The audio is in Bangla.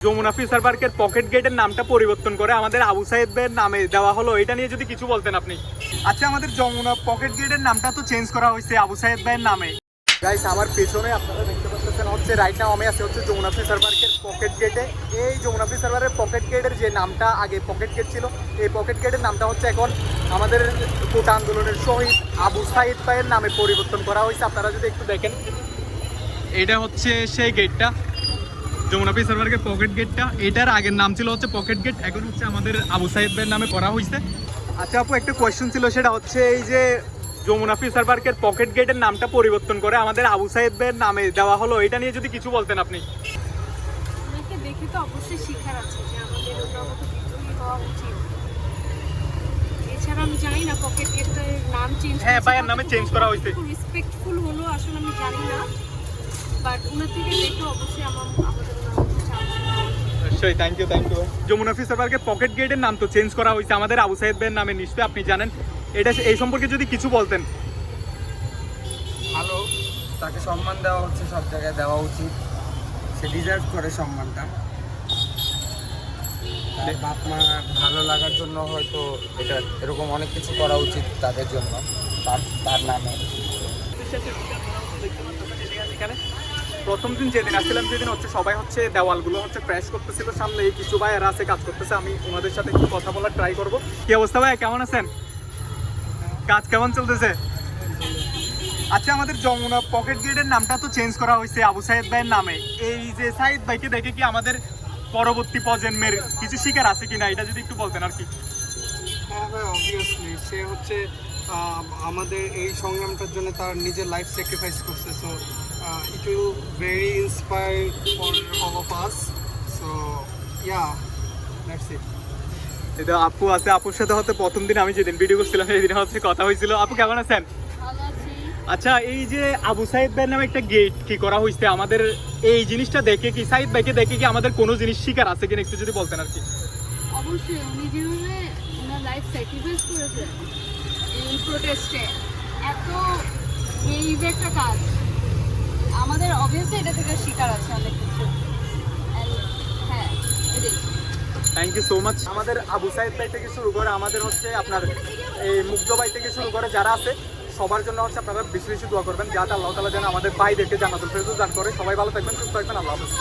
যমুনা ফিশার পার্কের পকেট গেটের নামটা পরিবর্তন করে আমাদের আবু সাইদ ভাইয়ের নামে দেওয়া হলো, এটা নিয়ে যদি কিছু বলতেন আপনি। আচ্ছা, আমাদের যমুনা পকেট গেটের নামটা তো চেঞ্জ করা হয়েছে আবু সাইদ ভাইয়ের নামে। গাইস, আমার পেছনে আপনারা দেখতে পাচ্ছেন হচ্ছে রাইট নাও আমি আছি হচ্ছে যমুনা ফিশার পার্কের পকেট গেটে। এই যমুনা ফিশার পার্কের পকেট গেটের যে নামটা আগে পকেট গেট ছিল, এই পকেট গেটের নামটা হচ্ছে এখন আমাদের কোটা আন্দোলনের শহীদ আবু সাইদ ভাইয়ের নামে পরিবর্তন করা হয়েছে। আপনারা যদি একটু দেখেন, এটা হচ্ছে সেই গেটটা, যমুনা ফিশার পার্কের পকেট গেটটা। এটার আগের নাম ছিল হচ্ছে পকেট গেট, এখন হচ্ছে আমাদের আবু সাইদ ভাইয়ের নামে করা হয়েছে। আচ্ছা আপু, একটা কোয়েশ্চেন ছিল, সেটা হচ্ছে এই যে যমুনা ফিশার পার্কের পকেট গেটের নামটা পরিবর্তন করে আমাদের আবু সাইদ ভাইয়ের নামে দেওয়া হলো, এটা নিয়ে যদি কিছু বলতেন আপনি। ওনাকে দেখে তো অবশ্যই শিখার আছে যে আমাদের ওটার মতো বিদ্রোহী হওয়া উচিত। এছাড়া আমি জানি না পকেট গেটের নাম চেঞ্জ, হ্যাঁ ভাইয়ের নামে চেঞ্জ করা হয়েছে। রেসপেক্টফুল হলো আসলে আমি জানি না, বাট ওনার থেকে দেখে অবশ্যই আমাদের অবশ্যই থ্যাংক ইউ। যমুনা ফিশার পার্কের পকেট গেটের নাম তো চেঞ্জ করা হয়েছে আমাদের আবু সাইদ ভাইয়ের নামে, নিশ্চয়ই আপনি জানেন। এটা এই সম্পর্কে যদি কিছু বলতেন। ভালো, তাকে সম্মান দেওয়া হচ্ছে, সব জায়গায় দেওয়া উচিত, সে ডিজার্ভ করে সম্মানটা। তার বাপ মা ভালো লাগার জন্য হয়তো এটা এরকম অনেক কিছু করা উচিত তাদের জন্য, তার নামে। এখানে প্রথম দিন যেদিন আসছিলাম সেদিন হচ্ছে সবাই হচ্ছে দেওয়ালগুলো হচ্ছে ক্র্যাশ করতেছিল, সামনে এই কিছু ভাইয়েরা আছে কাজ করতেছে, আমি ওনাদের সাথে একটু কথা বলার ট্রাই করবো। কি অবস্থা ভাই, কেমন আছেন? কাজ কেমন চলতেছে? আচ্ছা, আমাদের যমুনা পকেট গেটের নামটা তো চেঞ্জ করা হয়েছে আবু সাইদ ভাইয়ের নামে, এই যে সাইদ ভাইকে দেখে কি আমাদের পরবর্তী প্রজন্মের কিছু শিকার আছে কিনা, এটা যদি একটু বলতেন আর কি। হ্যাঁ ভাই, অবভিয়াসলি সে হচ্ছে আমাদের এই সংগ্রামটার জন্য তার নিজের লাইফ স্যাক্রিফাইস করছে। So it will very inspire for all of us. So yeah, that's it. এটা আপু আছে, আপুর সাথে হচ্ছে প্রথম দিন আমি যেদিন ভিডিও করছিলাম সেদিন হচ্ছে কথা হয়েছিল। আপু কেমন আছেন? ভালো আছি। আচ্ছা, এই যে আবু সাইদ ভাইয়ের নামে একটা গেট কি করা হয়েছে, আমাদের এই জিনিসটা দেখে কি সাইদ ভাইকে দেখে কি আমাদের কোনো জিনিস শিকার আছে কিনা একটু যদি বলতেন আর কি। অবশ্যই উনি যেভাবে ওনার লাইফ স্যাক্রিফাইস করেছে এই প্রোটেস্টে, এত এই একটা কাজ, আমাদের অবভিয়াসলি এটা থেকে শিকার আছে অনেক কিছু। হ্যাঁ, এটাই। Thank you so much. আমাদের আবু সাইদ ভাই থেকে শুরু করে আমাদের হচ্ছে আপনার এই মুগ্ধ ভাই থেকে শুরু করে যারা আছে সবার জন্য হচ্ছে আপনারা বেশি বেশি দোয়া করবেন, যাতে আল্লাহ তাআলা যেন আমাদের ভাইদেরকে জান্নাতুল ফেরদৌস দান করে। সবাই ভালো থাকবেন, সুস্থ থাকবেন, আল্লাহ হাফেজ।